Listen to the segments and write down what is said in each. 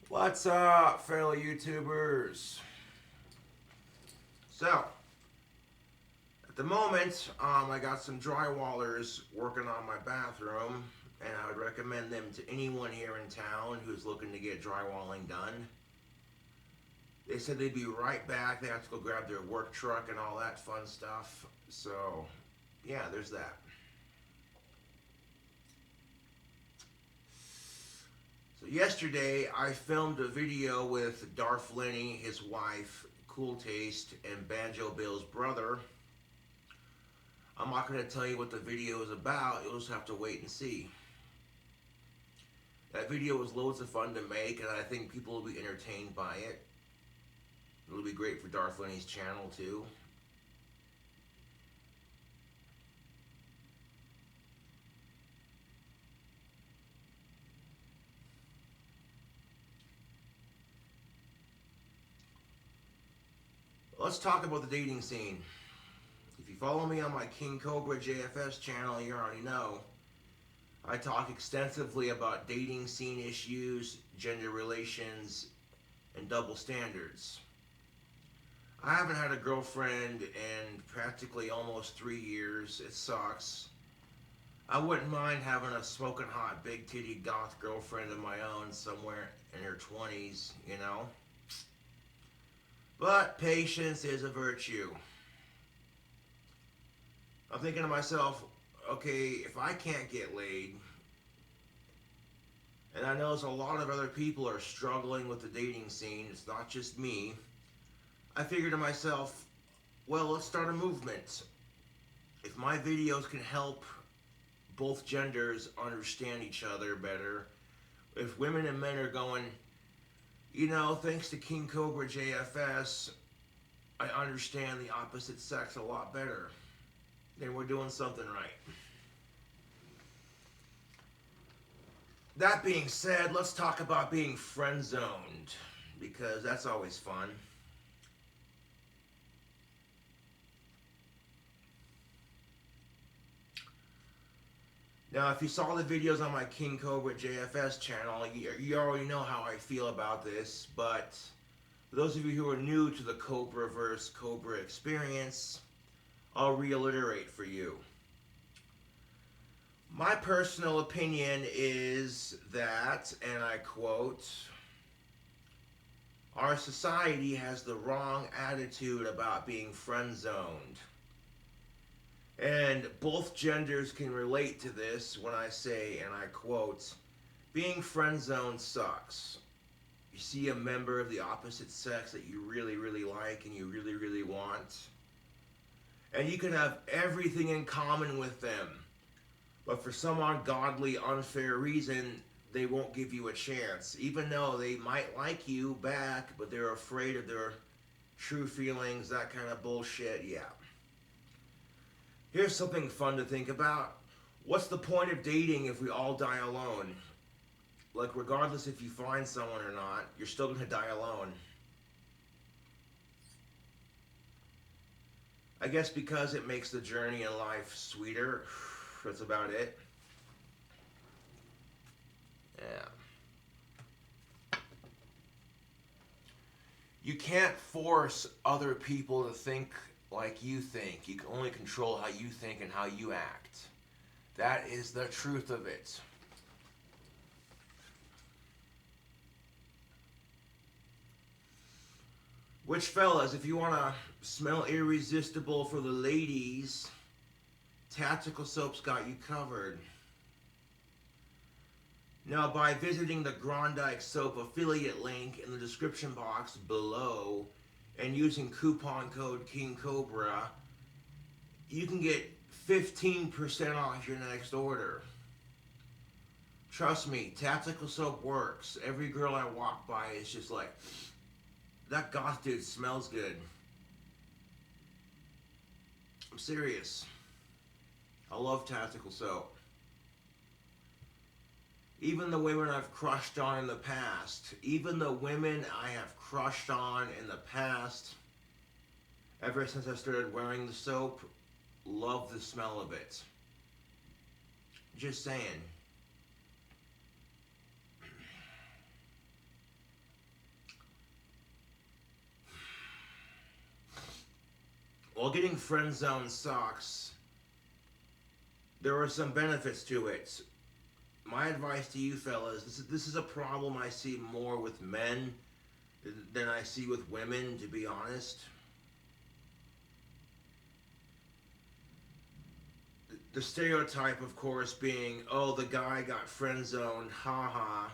What's up, fellow YouTubers? So, at the moment, I got some drywallers working on my bathroom, and I would recommend them to anyone here in town who's looking to get drywalling done. They said they'd be right back. They have to go grab their work truck and all that fun stuff. So, yeah, there's that. So yesterday, I filmed a video with Darth Lenny, his wife, Cool Taste, and Banjo Bill's brother. I'm not going to tell you what the video is about. You'll just have to wait and see. That video was loads of fun to make, and I think people will be entertained by it. It'll be great for Darth Lenny's channel, too. Let's talk about the dating scene. If you follow me on my King Cobra JFS channel, you already know I talk extensively about dating scene issues, gender relations, and double standards. I haven't had a girlfriend in practically almost 3 years. It sucks. I wouldn't mind having a smoking hot, big titty goth girlfriend of my own somewhere in her 20s, you know? But patience is a virtue. I'm thinking to myself, okay, if I can't get laid, and I know a lot of other people are struggling with the dating scene, it's not just me, I figured to myself, well, let's start a movement. If my videos can help both genders understand each other better, if women and men are going, you know, thanks to King Cobra JFS, I understand the opposite sex a lot better, then we're doing something right. That being said, let's talk about being friend zoned, because that's always fun. Now, if you saw the videos on my King Cobra JFS channel, you already know how I feel about this, but for those of you who are new to the Cobra-verse Cobra experience, I'll reiterate for you. My personal opinion is that, and I quote, our society has the wrong attitude about being friend zoned. And both genders can relate to this when I say, and I quote, being friend zoned sucks. You see a member of the opposite sex that you really, really like and you really, really want, and you can have everything in common with them, but for some ungodly, unfair reason, they won't give you a chance, even though they might like you back, but they're afraid of their true feelings, that kind of bullshit, yeah. Here's something fun to think about. What's the point of dating if we all die alone? Like, regardless if you find someone or not, you're still going to die alone. I guess because it makes the journey in life sweeter. That's about it. Yeah. You can't force other people to think like you think. You can only control how you think and how you act. That is the truth of it. Which, fellas, if you want to smell irresistible for the ladies, Tactical Soap's got you covered. Now, by visiting the Grondike Soap affiliate link in the description box below and using coupon code King Cobra, you can get 15% off your next order. Trust me, Tactical Soap works. Every girl I walk by is just like, that goth dude smells good. I'm serious. I love Tactical Soap. Even the women I've crushed on in the past, even the women I have crushed on in the past, ever since I started wearing the soap, love the smell of it. Just saying. while getting friend zone sucks, there are some benefits to it. My advice to you fellas, this is a problem I see more with men than I see with women, to be honest. The stereotype, of course, being, oh, the guy got friend zoned, haha.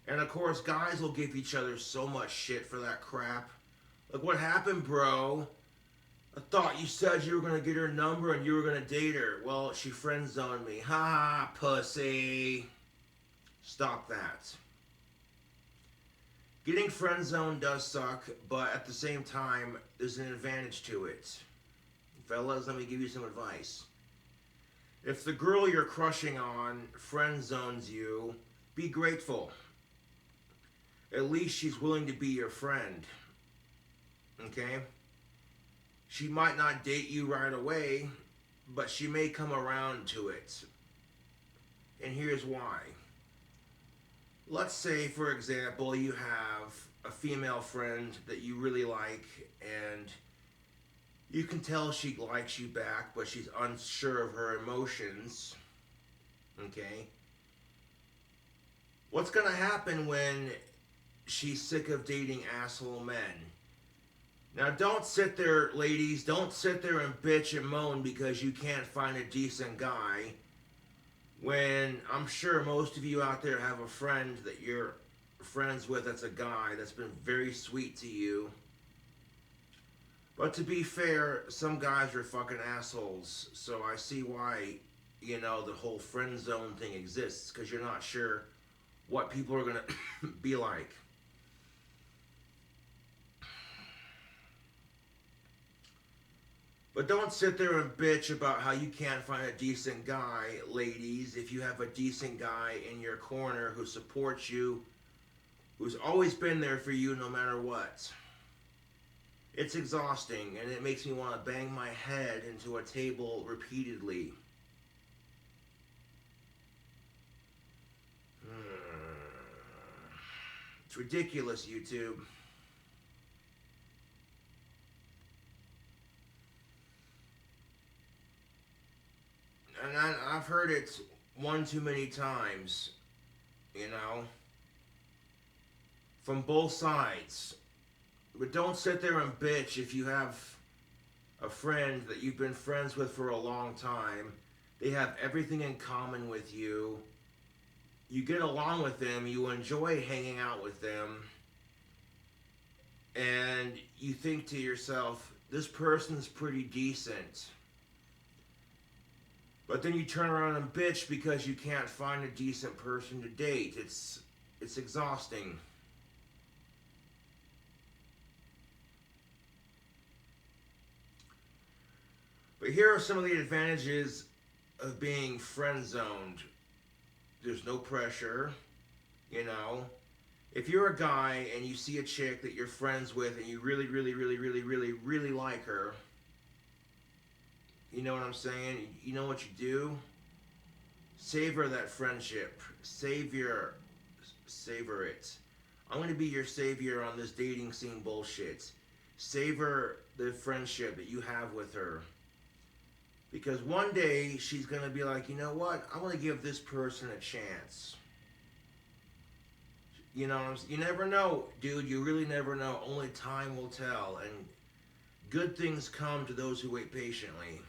And of course, guys will give each other so much shit for that crap. Like, what happened, bro? I thought you said you were gonna get her number and you were gonna date her. Well, she friend zoned me. Ha, pussy. Stop that. Getting friend zoned does suck, but at the same time, there's an advantage to it. Fellas, let me give you some advice. If the girl you're crushing on friend zones you, be grateful. At least she's willing to be your friend. Okay? She might not date you right away, but she may come around to it. And here's why. Let's say, for example, you have a female friend that you really like, and you can tell she likes you back, but she's unsure of her emotions. Okay? What's gonna happen when she's sick of dating asshole men? Now, don't sit there, ladies, don't sit there and bitch and moan because you can't find a decent guy, when I'm sure most of you out there have a friend that you're friends with that's a guy that's been very sweet to you. But to be fair, some guys are fucking assholes, so I see why, the whole friend zone thing exists, because you're not sure what people are gonna be like. But don't sit there and bitch about how you can't find a decent guy, ladies, if you have a decent guy in your corner who supports you, who's always been there for you no matter what. It's exhausting, and it makes me want to bang my head into a table repeatedly. It's ridiculous, YouTube. And I've heard it one too many times, from both sides. But don't sit there and bitch if you have a friend that you've been friends with for a long time. They have everything in common with you. You get along with them. You enjoy hanging out with them. And you think to yourself, this person's pretty decent. But then you turn around and bitch because you can't find a decent person to date. It's exhausting. But here are some of the advantages of being friend zoned. There's no pressure, If you're a guy and you see a chick that you're friends with and you really, really, really, really, really, really like her, you know what I'm saying? You know what you do? Savor that friendship. Savor it. I'm going to be your savior on this dating scene bullshit. Savor the friendship that you have with her. Because one day she's going to be like, you know what? I want to give this person a chance. You never know, dude. You really never know. Only time will tell. And good things come to those who wait patiently.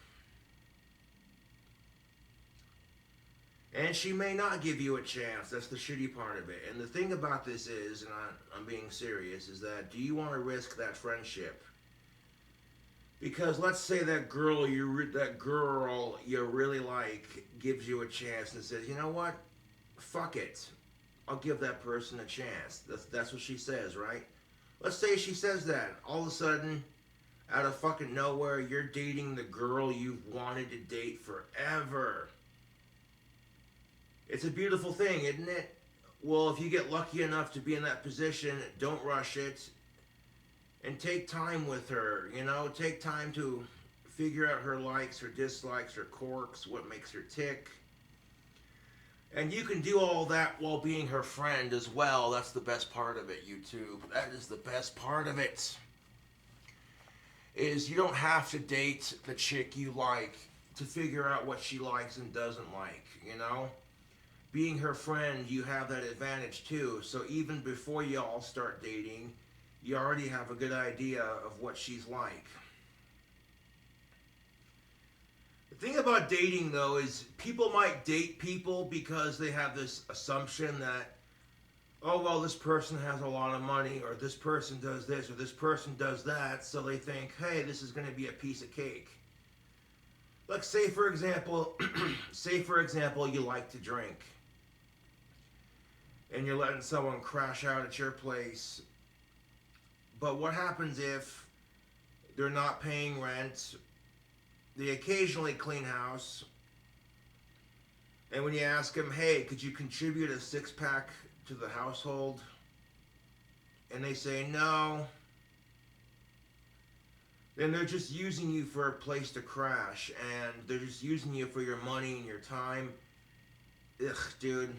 And she may not give you a chance. That's the shitty part of it. And the thing about this is, and I'm being serious, is that do you want to risk that friendship? Because let's say that girl you really like gives you a chance and says, you know what? Fuck it. I'll give that person a chance. That's what she says, right? Let's say she says that. All of a sudden, out of fucking nowhere, you're dating the girl you've wanted to date forever. It's a beautiful thing, isn't it? Well, if you get lucky enough to be in that position, don't rush it. And take time with her, Take time to figure out her likes, her dislikes, her quirks, what makes her tick. And you can do all that while being her friend as well. That's the best part of it, YouTube. That is the best part of it. is you don't have to date the chick you like to figure out what she likes and doesn't like, you know? Being her friend, you have that advantage too. So even before y'all start dating, you already have a good idea of what she's like. The thing about dating though is people might date people because they have this assumption that, oh well, this person has a lot of money, or this person does this, or this person does that, so they think, hey, this is going to be a piece of cake. Like say for example, you like to drink, and you're letting someone crash out at your place. But what happens if they're not paying rent? They occasionally clean house, and when you ask them, hey, could you contribute a six-pack to the household? And they say no. Then they're just using you for a place to crash, and they're just using you for your money and your time. Ugh, dude.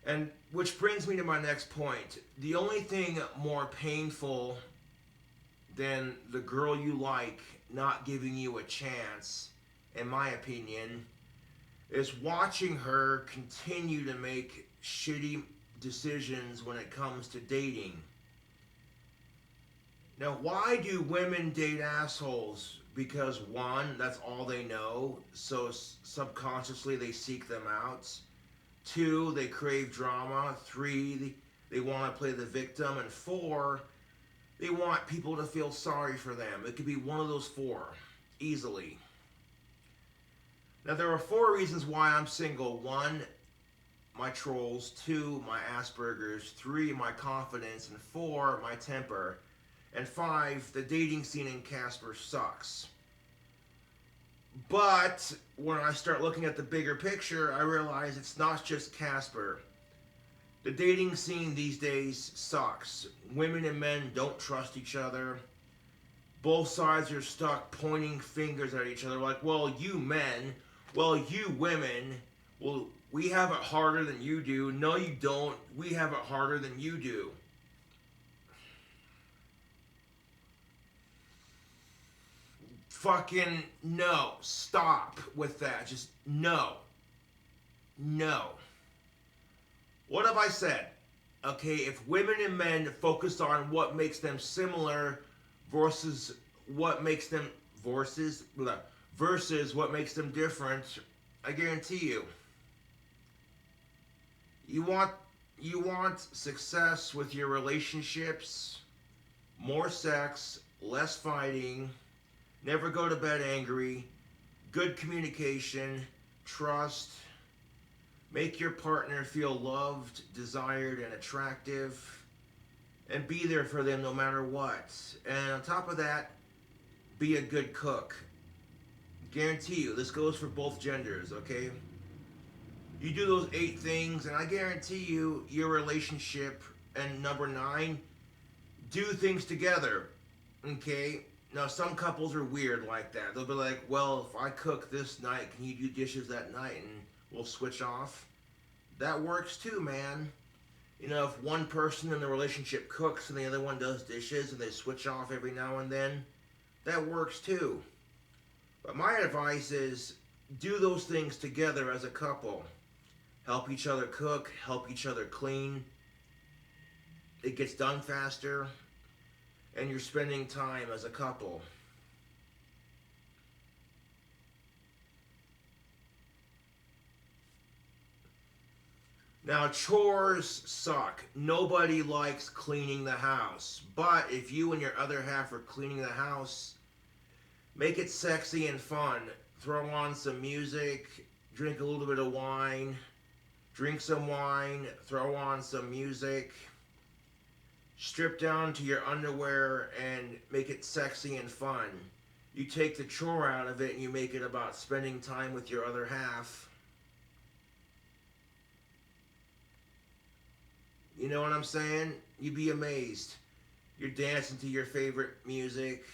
And which brings me to my next point. The only thing more painful than the girl you like not giving you a chance, in my opinion, is watching her continue to make shitty decisions when it comes to dating. Now, why do women date assholes? Because one, that's all they know, so subconsciously they seek them out. Two, they crave drama. Three, they want to play the victim. And four, they want people to feel sorry for them. It could be one of those four, easily. Now, there are four reasons why I'm single. One, my trolls. Two, my Asperger's. Three, my confidence. And four, my temper. And five, the dating scene in Casper sucks. But when I start looking at the bigger picture, I realize it's not just Casper. The dating scene these days sucks. Women and men don't trust each other. Both sides are stuck pointing fingers at each other like, well, you men, well, you women, well, we have it harder than you do. No, you don't. We have it harder than you do. Fucking no. Stop with that. Just no. No. What have I said? Okay, if women and men focus on what makes them similar versus what makes them versus what makes them different, I guarantee you want success with your relationships, more sex, less fighting, never go to bed angry, good communication, trust, make your partner feel loved, desired, and attractive, and be there for them no matter what. And on top of that, be a good cook. Guarantee you, this goes for both genders, okay? You do those 8 things, and I guarantee you, your relationship, and number 9, do things together, okay? Now, some couples are weird like that. They'll be like, well, if I cook this night, can you do dishes that night? And we'll switch off. That works too, man. You know, if one person in the relationship cooks and the other one does dishes and they switch off every now and then, that works too. But my advice is do those things together as a couple. Help each other cook, help each other clean. It gets done faster, and you're spending time as a couple. Now, chores suck. Nobody likes cleaning the house. But if you and your other half are cleaning the house, make it sexy and fun. Throw on some music, drink a little bit of wine, drink some wine, throw on some music, strip down to your underwear and make it sexy and fun. You take the chore out of it and you make it about spending time with your other half. You know what I'm saying? You'd be amazed. You're dancing to your favorite music.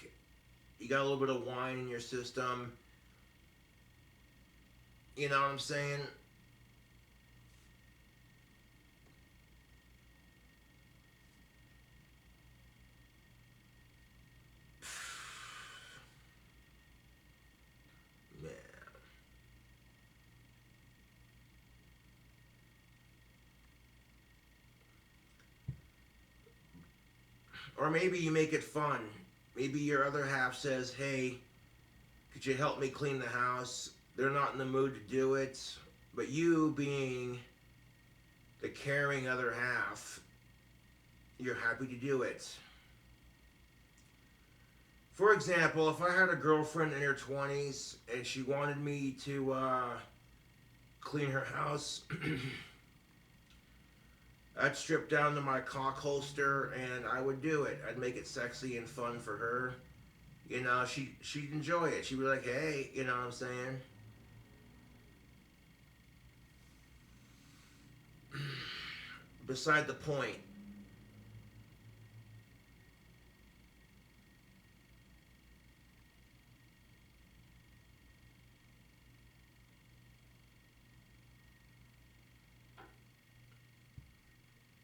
You got a little bit of wine in your system. You know what I'm saying? Or maybe you make it fun. Maybe your other half says, hey, could you help me clean the house? They're not in the mood to do it. But you, being the caring other half, you're happy to do it. For example, if I had a girlfriend in her 20s and she wanted me to clean her house, I'd strip down to my cock holster and I would do it. I'd make it sexy and fun for her. You know, she'd enjoy it. She'd be like, hey, you know what I'm saying? Beside the point.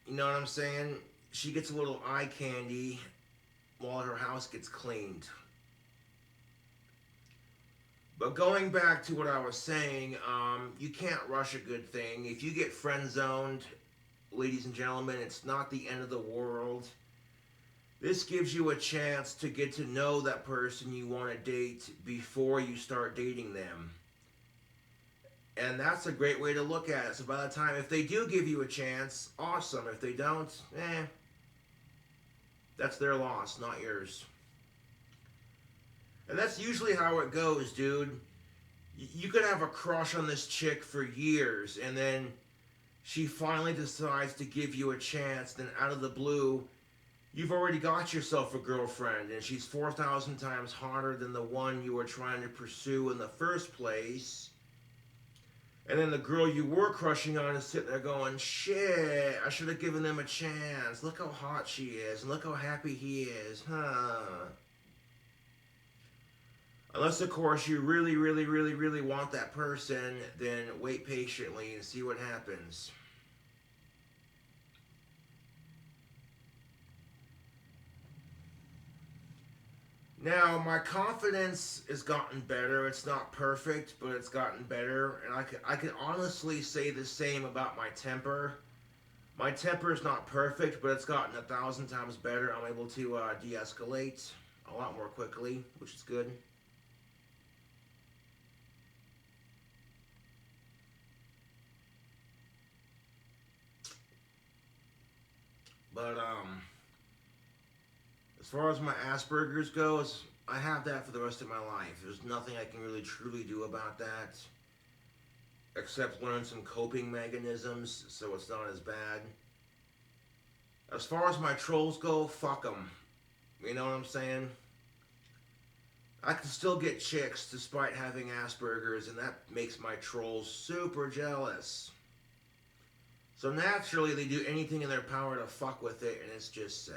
You know what I'm saying? She gets a little eye candy while her house gets cleaned. But going back to what I was saying, you can't rush a good thing. If you get friend zoned, ladies and gentlemen, it's not the end of the world. This gives you a chance to get to know that person you want to date before you start dating them. And that's a great way to look at it. So by the time, if they do give you a chance, awesome. If they don't, that's their loss, not yours. And that's usually how it goes, dude. You could have a crush on this chick for years, and then she finally decides to give you a chance. Then out of the blue, you've already got yourself a girlfriend, and she's 4,000 times hotter than the one you were trying to pursue in the first place. And then the girl you were crushing on is sitting there going, shit, I should have given them a chance. Look how hot she is, and look how happy he is, huh? Unless, of course, you really, really, really, really want that person, then wait patiently and see what happens. Now, my confidence has gotten better. It's not perfect, but it's gotten better. And I can honestly say the same about my temper. My temper is not perfect, but it's gotten 1,000 times better. I'm able to de-escalate a lot more quickly, which is good. But as far as my Asperger's goes, I have that for the rest of my life. There's nothing I can really truly do about that, except learn some coping mechanisms so it's not as bad. As far as my trolls go, fuck them. You know what I'm saying? I can still get chicks despite having Asperger's, and that makes my trolls super jealous. So naturally, they do anything in their power to fuck with it, and it's just sad.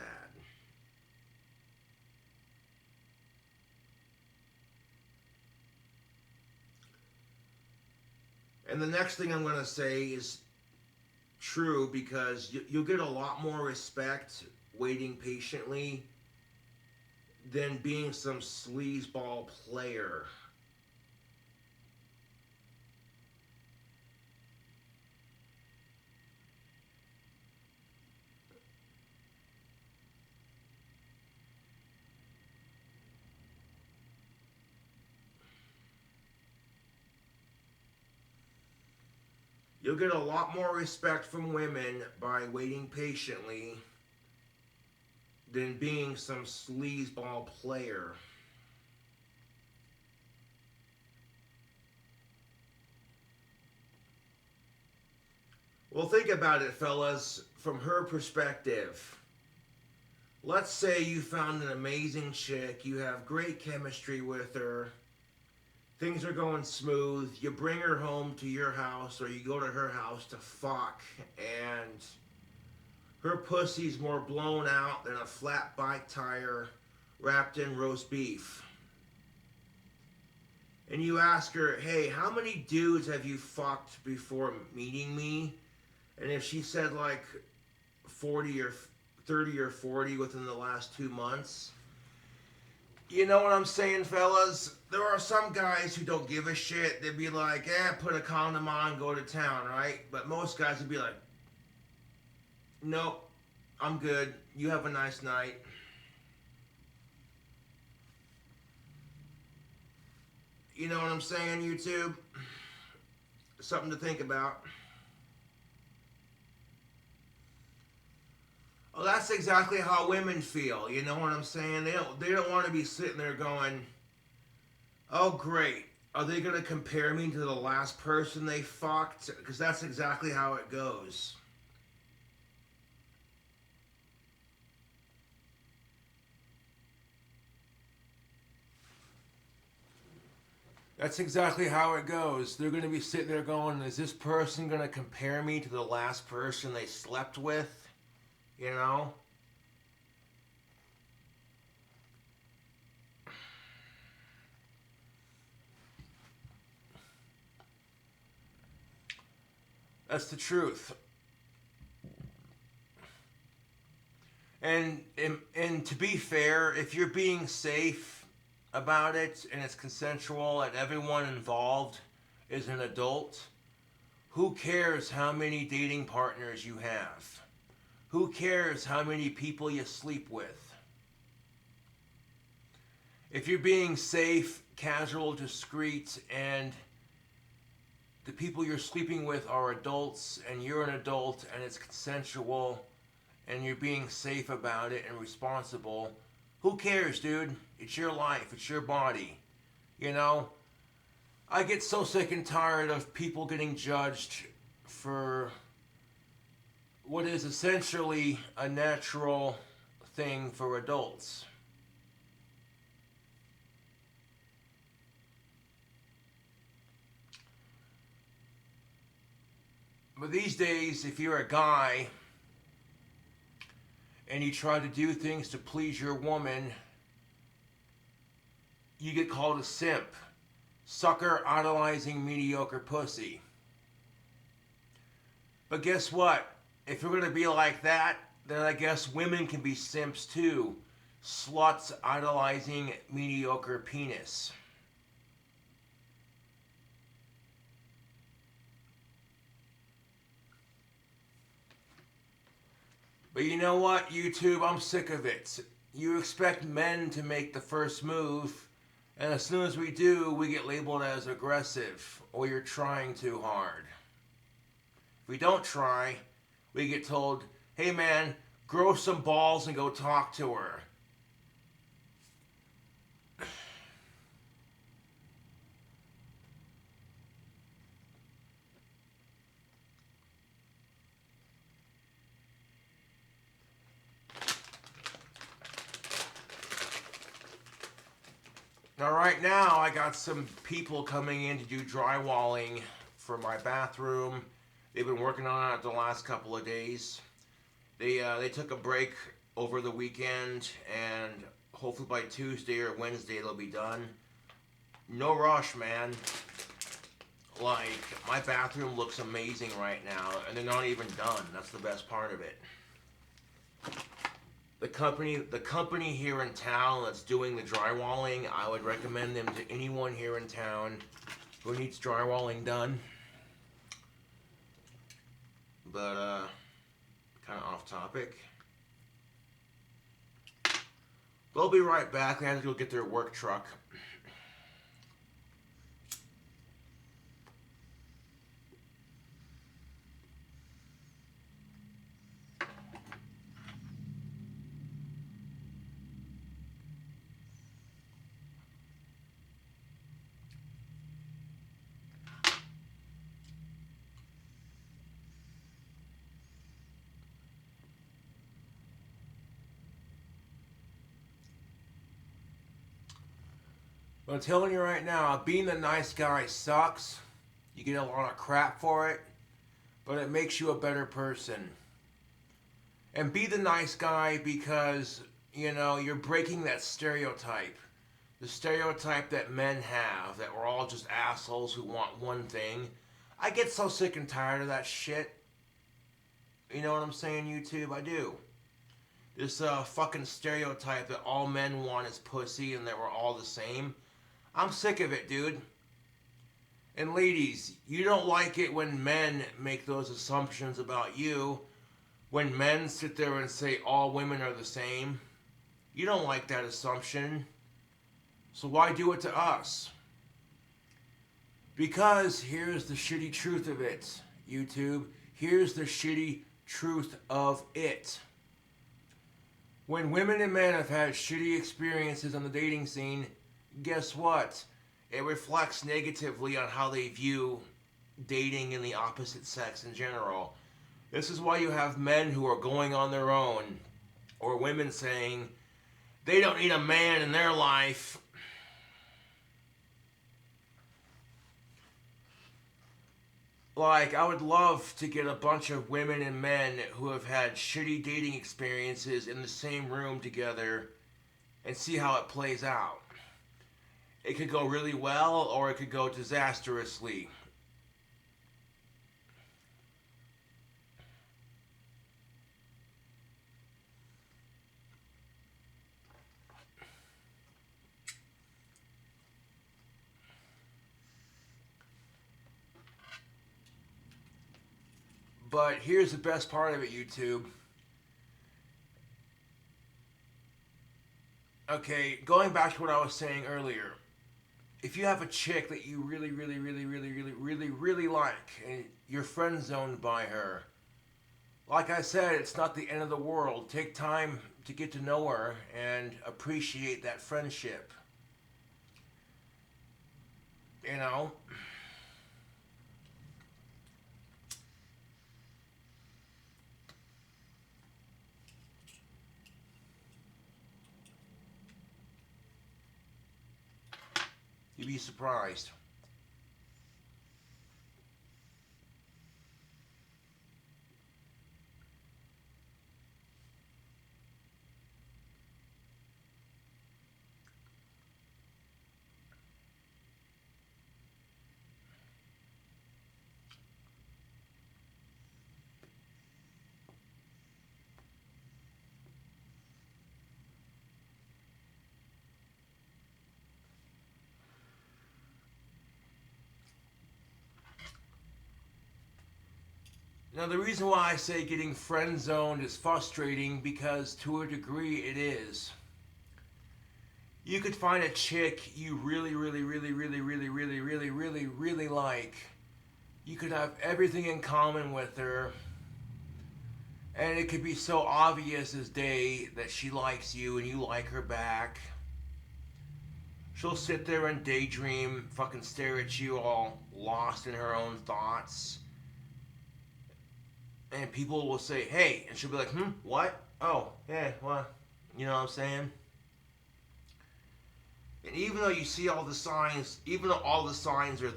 And the next thing I'm going to say is true because you'll get a lot more respect waiting patiently than being some sleazeball player. You'll get a lot more respect from women by waiting patiently than being some sleazeball player. Well, think about it, fellas, from her perspective. Let's say you found an amazing chick, you have great chemistry with her, things are going smooth, you bring her home to your house or you go to her house to fuck, and her pussy's more blown out than a flat bike tire wrapped in roast beef. And you ask her, hey, how many dudes have you fucked before meeting me? And if she said like 40 or 30 or 40 within the last 2 months, you know what I'm saying, fellas? There are some guys who don't give a shit. They'd be like, put a condom on, go to town, right? But most guys would be like, nope, I'm good. You have a nice night. You know what I'm saying, YouTube? Something to think about. Well, that's exactly how women feel. You know what I'm saying? They don't want to be sitting there going, "Oh, great. Are they going to compare me to the last person they fucked?" Because that's exactly how it goes. That's exactly how it goes. They're going to be sitting there going, "Is this person going to compare me to the last person they slept with?" You know? That's the truth. And to be fair, if you're being safe about it and it's consensual and everyone involved is an adult, who cares how many dating partners you have? Who cares how many people you sleep with? If you're being safe, casual, discreet, and the people you're sleeping with are adults and you're an adult and it's consensual and you're being safe about it and responsible, who cares, dude? It's your life, it's your body. You know? I get so sick and tired of people getting judged for what is essentially a natural thing for adults. But these days, if you're a guy and you try to do things to please your woman, you get called a simp. Sucker idolizing mediocre pussy. But guess what? If you're going to be like that, then I guess women can be simps too. Sluts idolizing mediocre penis. But you know what, YouTube? I'm sick of it. You expect men to make the first move, and as soon as we do, we get labeled as aggressive or you're trying too hard. If we don't try, we get told, "Hey man, grow some balls and go talk to her." Now, right now, I got some people coming in to do drywalling for my bathroom. They've been working on it the last couple of days. They took a break over the weekend, and hopefully by Tuesday or Wednesday they'll be done. No rush, man. Like, my bathroom looks amazing right now, and they're not even done. That's the best part of it. The company here in town that's doing the drywalling, I would recommend them to anyone here in town who needs drywalling done. But kind of off topic. They'll be right back. They have to go get their work truck. But I'm telling you right now, being the nice guy sucks. You get a lot of crap for it, but it makes you a better person. And be the nice guy because, you're breaking that stereotype. The stereotype that men have, that we're all just assholes who want one thing. I get so sick and tired of that shit. You know what I'm saying, YouTube? I do. This fucking stereotype that all men want is pussy and that we're all the same. I'm sick of it, dude. And ladies, you don't like it when men make those assumptions about you. When men sit there and say all women are the same. You don't like that assumption. So why do it to us? Because here's the shitty truth of it, YouTube. Here's the shitty truth of it. When women and men have had shitty experiences on the dating scene, guess what? It reflects negatively on how they view dating in the opposite sex in general. This is why you have men who are going on their own, or women saying they don't need a man in their life. Like, I would love to get a bunch of women and men who have had shitty dating experiences in the same room together and see how it plays out. It could go really well, or it could go disastrously. But here's the best part of it, YouTube. Okay, going back to what I was saying earlier. If you have a chick that you really like, and you're friend zoned by her, like I said, it's not the end of the world. Take time to get to know her and appreciate that friendship. You know? You'd be surprised. Now, the reason why I say getting friend zoned is frustrating, because to a degree it is. You could find a chick you really like. You could have everything in common with her, and it could be so obvious as day that she likes you and you like her back. She'll sit there and daydream, fucking stare at you all lost in her own thoughts. And people will say, hey, and she'll be like, what? Oh, yeah, what? You know what I'm saying? And even though you see all the signs, even though all the signs are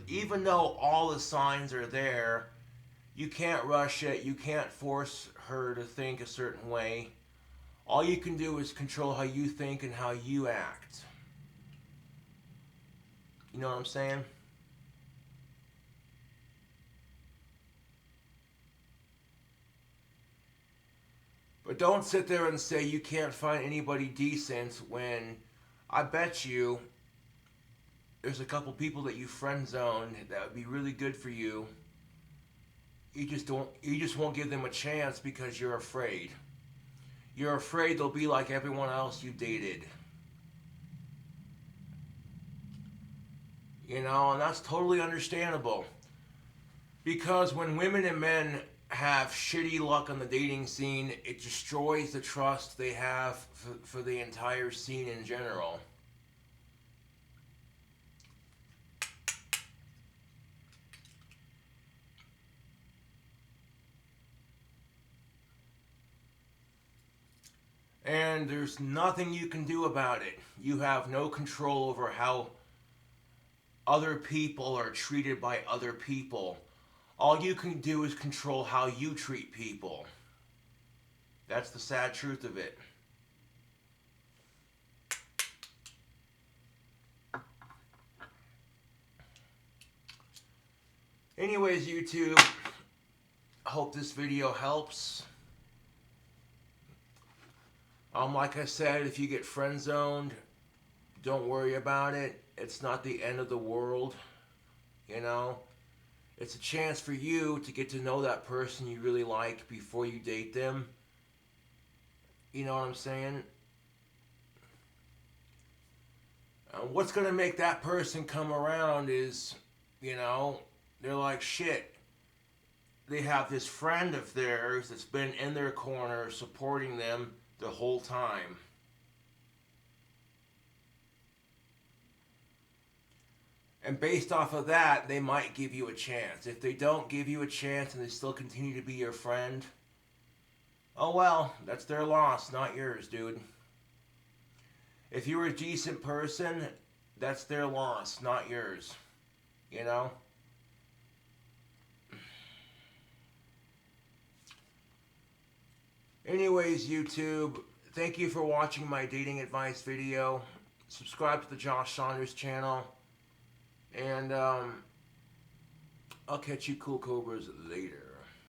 there, you can't rush it. You can't force her to think a certain way. All you can do is control how you think and how you act. You know what I'm saying? But don't sit there and say you can't find anybody decent when I bet you there's a couple people that you friend zoned that would be really good for you. You just won't give them a chance because you're afraid. You're afraid they'll be like everyone else you dated. You know, and that's totally understandable. Because when women and men have shitty luck on the dating scene, it destroys the trust they have for the entire scene in general. And there's nothing you can do about it. You have no control over how other people are treated by other people. All you can do is control how you treat people. That's the sad truth of it. Anyways, YouTube, I hope this video helps. Like I said, if you get friend zoned, don't worry about it. It's not the end of the world, you know. It's a chance for you to get to know that person you really like before you date them. You know what I'm saying? What's going to make that person come around is You know, they're like, shit. They have this friend of theirs that's been in their corner supporting them the whole time. And based off of that, they might give you a chance. If they don't give you a chance and they still continue to be your friend, oh well, that's their loss, not yours, dude. If you're a decent person, that's their loss, not yours. You know? Anyways, YouTube, thank you for watching my dating advice video. Subscribe to the Josh Saunders channel. And I'll catch you cool cobras later.